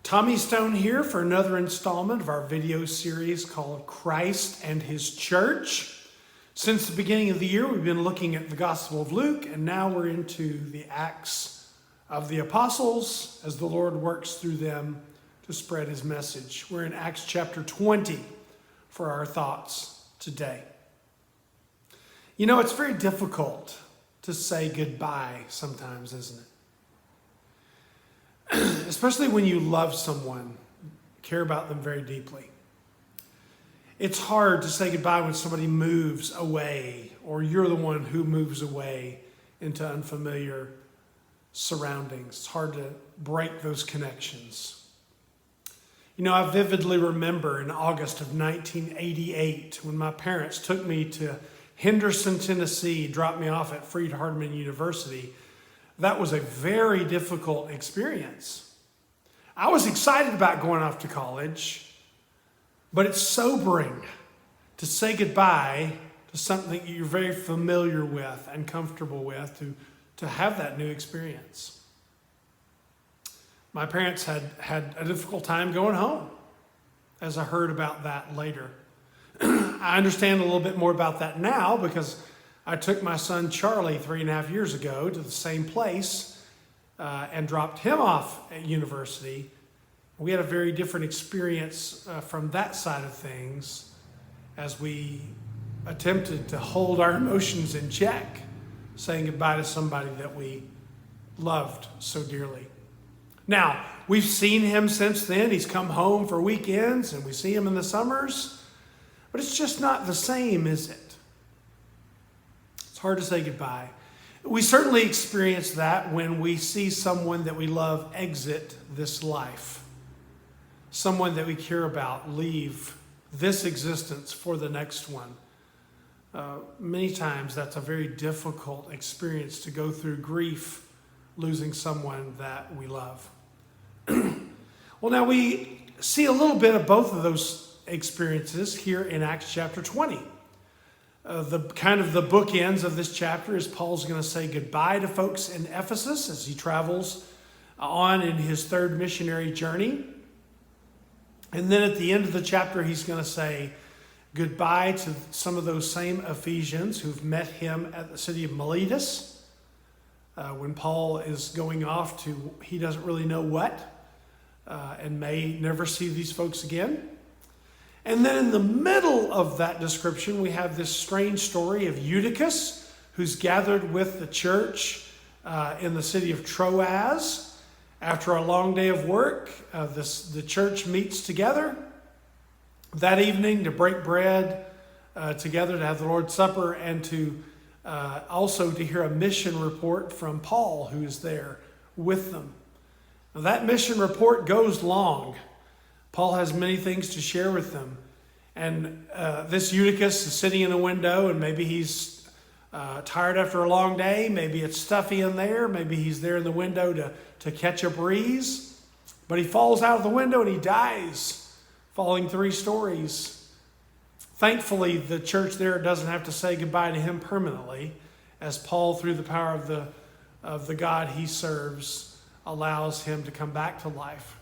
Tommy Stone here for another installment of our video series called Christ and His Church. Since the beginning of the year, we've been looking at the Gospel of Luke, and now we're into the Acts of the Apostles as the Lord works through them to spread His message. We're in Acts chapter 20 for our thoughts today. You know, it's very difficult to say goodbye sometimes, isn't it? Especially when you love someone, care about them very deeply. It's hard to say goodbye when somebody moves away, or you're the one who moves away into unfamiliar surroundings. It's hard to break those connections. You know, I vividly remember in August of 1988 when my parents took me to Henderson, Tennessee, dropped me off at Freed-Hardeman University. That was a very difficult experience. I was excited about going off to college, but it's sobering to say goodbye to something that you're very familiar with and comfortable with, to have that new experience. My parents had a difficult time going home, as I heard about that later. I understand a little bit more about that now because I took my son Charlie 3.5 years ago to the same place and dropped him off at university. We had a very different experience from that side of things as we attempted to hold our emotions in check, saying goodbye to somebody that we loved so dearly. Now, we've seen him since then. He's come home for weekends and we see him in the summers, but it's just not the same, is it? It's hard to say goodbye. We certainly experience that when we see someone that we love exit this life. Someone that we care about leave this existence for the next one. Many times that's a very difficult experience to go through, grief, losing someone that we love. Well, now we see a little bit of both of those experiences here in Acts chapter 20. The bookends of this chapter is Paul's going to say goodbye to folks in Ephesus as he travels on in his third missionary journey. And then at the end of the chapter, he's going to say goodbye to some of those same Ephesians who've met him at the city of Miletus when Paul is going off to he doesn't really know what and may never see these folks again. And then in the middle of that description, we have this strange story of Eutychus, who's gathered with the church in the city of Troas. After a long day of work, the church meets together that evening to break bread together, to have the Lord's Supper, and to also to hear a mission report from Paul, who is there with them. Now, that mission report goes long. Paul has many things to share with them. And this Eutychus is sitting in a window, and maybe he's tired after a long day. Maybe it's stuffy in there. Maybe he's there in the window to catch a breeze. But he falls out of the window and he dies, falling 3 stories. Thankfully, the church there doesn't have to say goodbye to him permanently, as Paul, through the power of the God he serves, allows him to come back to life.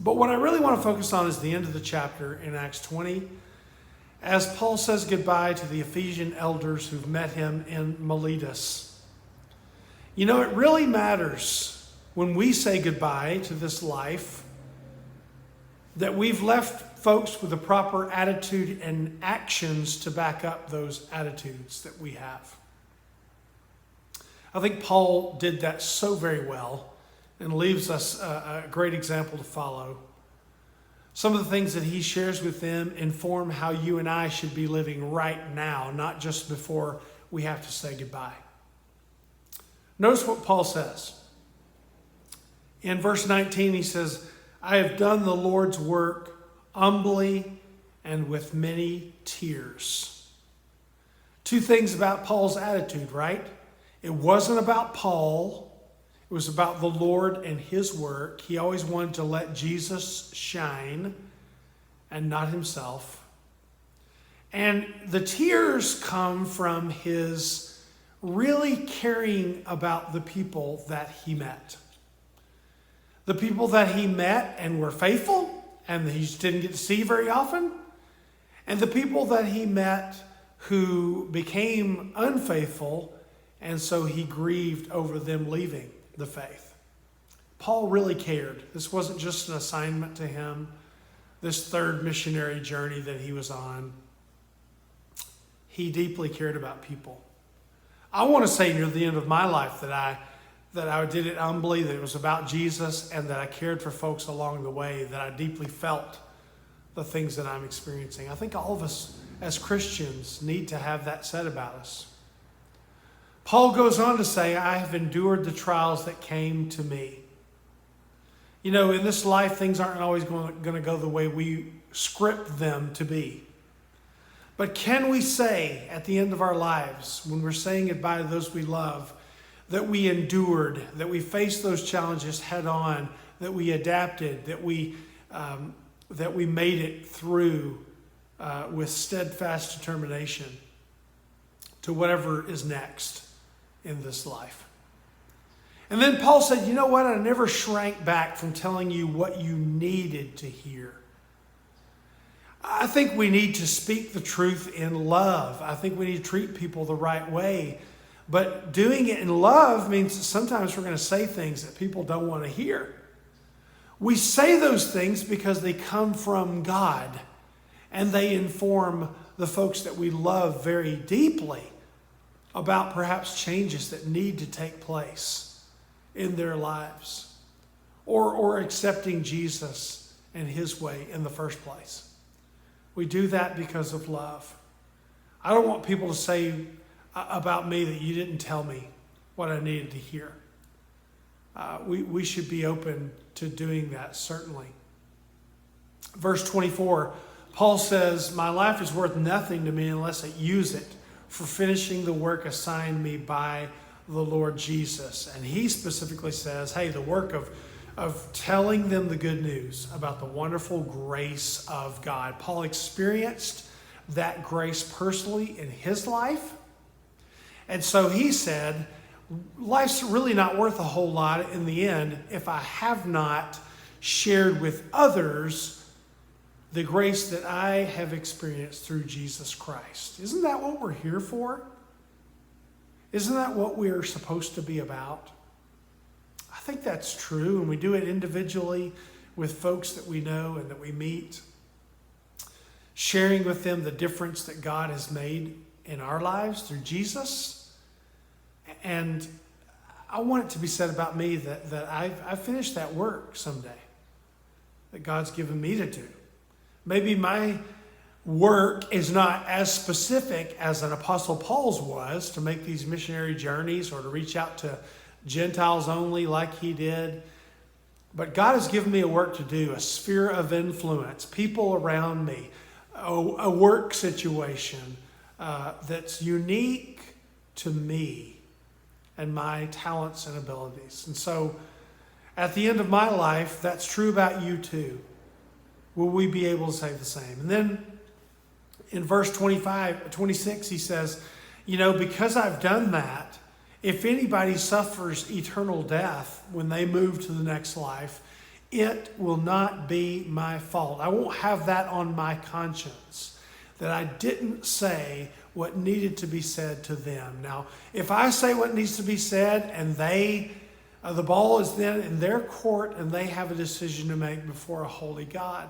But what I really want to focus on is the end of the chapter in Acts 20, as Paul says goodbye to the Ephesian elders who've met him in Miletus. You know, it really matters when we say goodbye to this life that we've left folks with the proper attitude and actions to back up those attitudes that we have. I think Paul did that so very well and leaves us a great example to follow. Some of the things that he shares with them inform how you and I should be living right now, not just before we have to say goodbye. Notice what Paul says. In verse 19, he says, I have done the Lord's work humbly and with many tears. 2 things about Paul's attitude, right? It wasn't about Paul. It was about the Lord and his work. He always wanted to let Jesus shine and not himself. And the tears come from his really caring about the people that he met. the people that he met and were faithful and he just didn't get to see very often, and the people that he met who became unfaithful, and so he grieved over them leaving the faith. Paul really cared. This wasn't just an assignment to him, this third missionary journey that he was on. He deeply cared about people. I want to say near the end of my life that I did it humbly, that it was about Jesus, and that I cared for folks along the way, that I deeply felt the things that I'm experiencing. I think all of us as Christians need to have that said about us. Paul goes on to say, I have endured the trials that came to me. You know, in this life, things aren't always going to go the way we script them to be. But can we say at the end of our lives, when we're saying goodbye to those we love, that we endured, that we faced those challenges head on, that we adapted, that we made it through with steadfast determination to whatever is next in this life? And then Paul said, you know what? I never shrank back from telling you what you needed to hear. I think we need to speak the truth in love. I think we need to treat people the right way. But doing it in love means that sometimes we're going to say things that people don't want to hear. We say those things because they come from God, and they inform the folks that we love very deeply about perhaps changes that need to take place in their lives, or accepting Jesus and his way in the first place. We do that because of love. I don't want people to say about me that you didn't tell me what I needed to hear. We should be open to doing that, certainly. Verse 24, Paul says, my life is worth nothing to me unless I use it for finishing the work assigned me by the Lord Jesus. And he specifically says, hey, the work of telling them the good news about the wonderful grace of God. Paul experienced that grace personally in his life. And so he said, life's really not worth a whole lot in the end if I have not shared with others the grace that I have experienced through Jesus Christ. Isn't that what we're here for? Isn't that what we are supposed to be about? I think that's true, and we do it individually with folks that we know and that we meet, sharing with them the difference that God has made in our lives through Jesus. And I want it to be said about me that I've finished that work someday that God's given me to do. Maybe my work is not as specific as an Apostle Paul's was to make these missionary journeys or to reach out to Gentiles only like he did. But God has given me a work to do, a sphere of influence, people around me, a work situation that's unique to me and my talents and abilities. And so at the end of my life, that's true about you too. Will we be able to say the same? And then in verse 26, he says, because I've done that, if anybody suffers eternal death when they move to the next life, it will not be my fault. I won't have that on my conscience, that I didn't say what needed to be said to them. Now, if I say what needs to be said and the ball is then in their court and they have a decision to make before a holy God.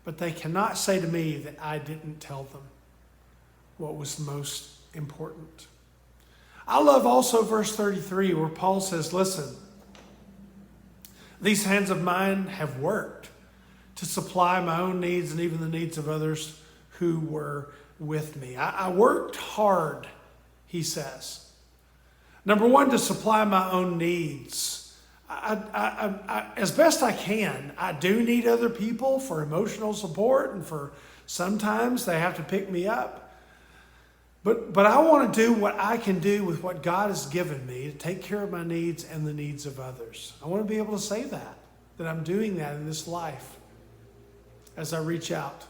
But they cannot say to me that I didn't tell them what was most important. I love also verse 33 where Paul says, listen, these hands of mine have worked to supply my own needs and even the needs of others who were with me. I worked hard, he says. Number one, to supply my own needs. I, as best I can, I do need other people for emotional support, and for sometimes they have to pick me up. But I want to do what I can do with what God has given me to take care of my needs and the needs of others. I want to be able to say that I'm doing that in this life as I reach out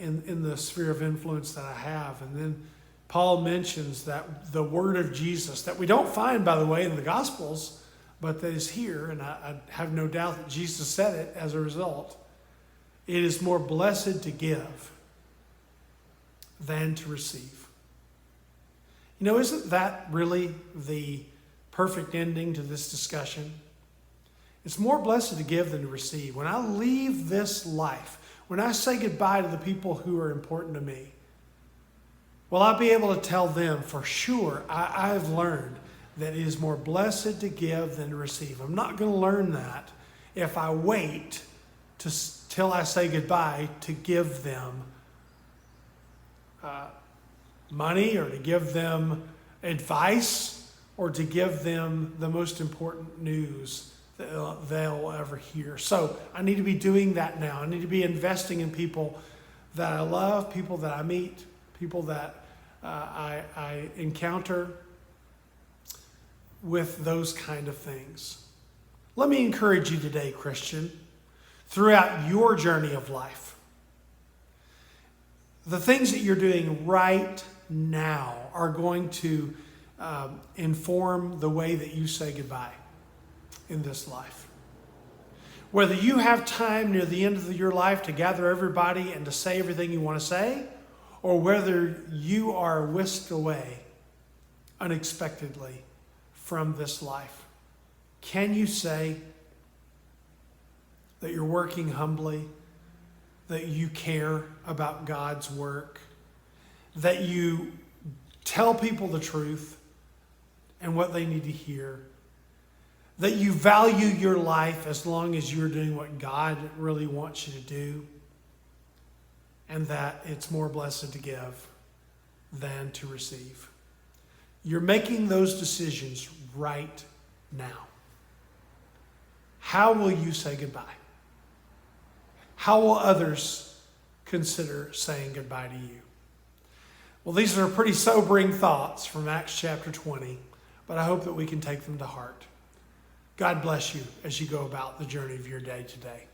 in the sphere of influence that I have. And then Paul mentions that the word of Jesus, that we don't find, by the way, in the Gospels, but that is here, and I have no doubt that Jesus said it as a result. It is more blessed to give than to receive. You know, isn't that really the perfect ending to this discussion? It's more blessed to give than to receive. When I leave this life, when I say goodbye to the people who are important to me, will I be able to tell them for sure I've learned that it is more blessed to give than to receive? I'm not going to learn that if I wait till I say goodbye to give them money, or to give them advice, or to give them the most important news that they'll ever hear. So I need to be doing that now. I need to be investing in people that I love, people that I meet, people that I encounter with those kind of things. Let me encourage you today, Christian, throughout your journey of life. The things that you're doing right now are going to inform the way that you say goodbye in this life. Whether you have time near the end of your life to gather everybody and to say everything you want to say, or whether you are whisked away unexpectedly from this life, can you say that you're working humbly, that you care about God's work, that you tell people the truth and what they need to hear, that you value your life as long as you're doing what God really wants you to do, and that it's more blessed to give than to receive? You're making those decisions right now. How will you say goodbye? How will others consider saying goodbye to you? Well, these are pretty sobering thoughts from Acts chapter 20, but I hope that we can take them to heart. God bless you as you go about the journey of your day today.